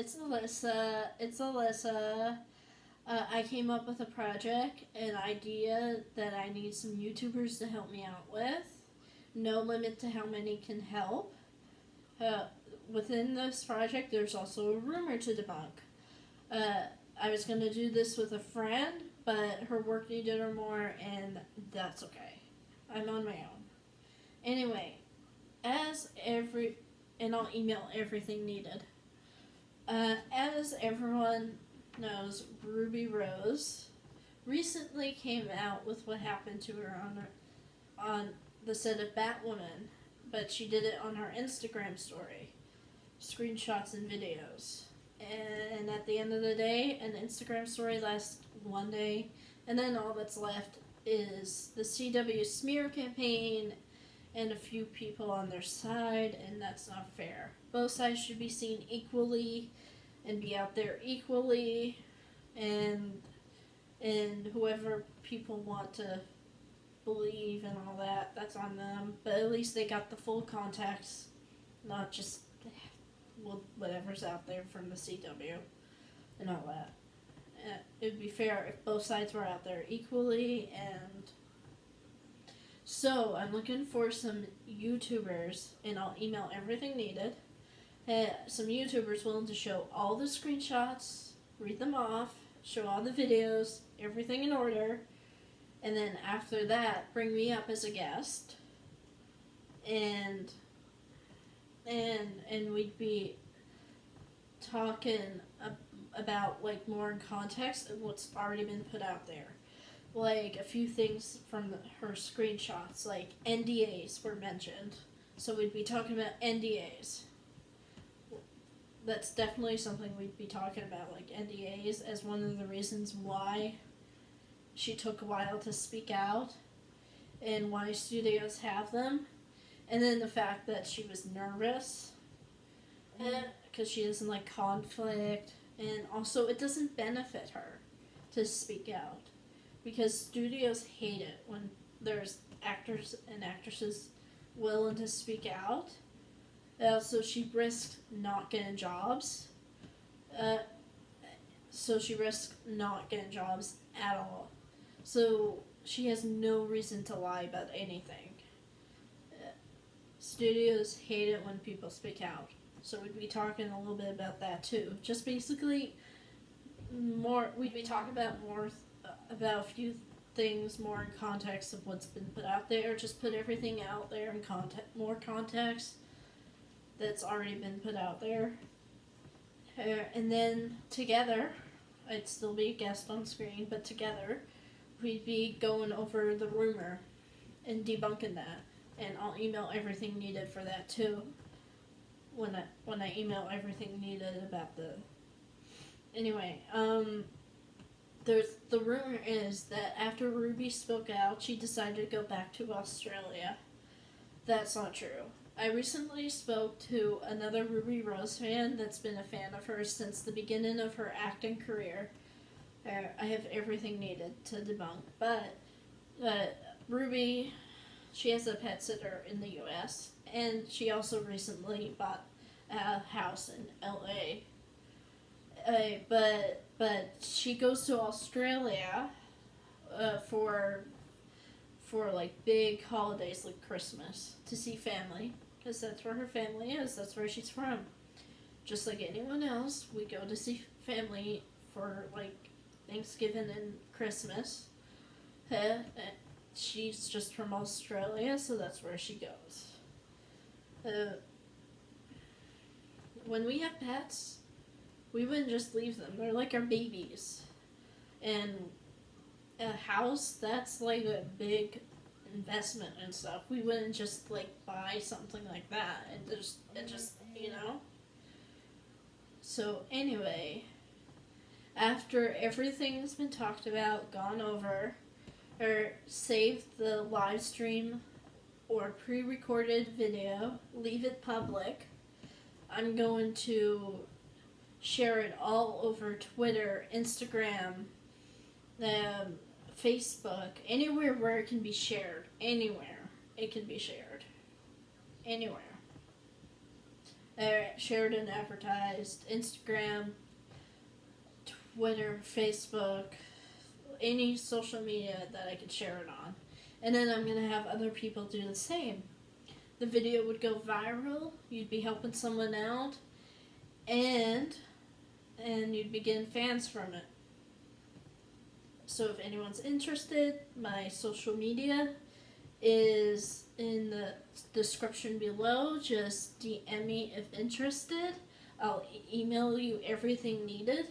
it's Alyssa. It's Alyssa. I came up with a project, an idea that I need some YouTubers to help me out with. No limit to how many can help. Uh, Within this project, there's also a rumor to debunk. I was going to do this with a friend, but her work needed her more, and that's okay. I'm on my own. Anyway, and I'll email everything needed. As everyone knows, Ruby Rose recently came out with what happened to her on the set of Batwoman, but she did it on her Instagram story, screenshots and videos. And at the end of the day, an Instagram story lasts one day, and then all that's left is the CW smear campaign and a few people on their side, and that's not fair. Both sides should be seen equally and be out there equally, and whoever people want to believe and all that, that's on them. But at least they got the full context, not just whatever's out there from the CW and all that. It would be fair if both sides were out there equally. And so I'm looking for some YouTubers, and I'll email everything needed. Some YouTubers willing to show all the screenshots, read them off, show all the videos, everything in order, and then after that, bring me up as a guest, and we'd be talking about like more in context of what's already been put out there. Like a few things from her screenshots, like NDAs were mentioned, so we'd be talking about NDAs. That's definitely something we'd be talking about, like NDAs, as one of the reasons why she took a while to speak out and why studios have them. And then the fact that she was nervous because she doesn't like conflict, and also it doesn't benefit her to speak out because studios hate it when there's actors and actresses willing to speak out. So she risked not getting jobs. So she risked not getting jobs at all. So she has no reason to lie about anything. Studios hate it when people speak out. So we'd be talking a little bit about that too. Just basically we'd be talking about about a few things more in context of what's been put out there. Just put everything out there in more context that's already been put out there. And then together, I'd still be a guest on screen, but together we'd be going over the rumor and debunking that. And I'll email everything needed for that too. When I email everything needed about the... Anyway, the rumor is that after Ruby spoke out, she decided to go back to Australia. That's not true. I recently spoke to another Ruby Rose fan that's been a fan of hers since the beginning of her acting career. I have everything needed to debunk, but Ruby, she has a pet sitter in the U.S., and she also recently bought a house in L.A. But she goes to Australia for like big holidays like Christmas to see family, because that's where her family is. That's where she's from. Just like anyone else, we go to see family for like Thanksgiving and Christmas. She's just from Australia, so that's where she goes. When we have pets, we wouldn't just leave them. They're like our babies. And a house, that's like a big investment and stuff. We wouldn't just like buy something like that and just you know. So anyway, after everything's been talked about, gone over, or save the live stream or pre-recorded video, leave it public, I'm going to share it all over Twitter, Instagram, Facebook, anywhere where it can be shared. Anywhere it can be shared. Anywhere. shared and advertised, Instagram, Twitter, Facebook, any social media that I could share it on. And then I'm going to have other people do the same. The video would go viral, you'd be helping someone out, and you'd be getting fans from it. So if anyone's interested, my social media is in the description below. Just DM me if interested. I'll email you everything needed.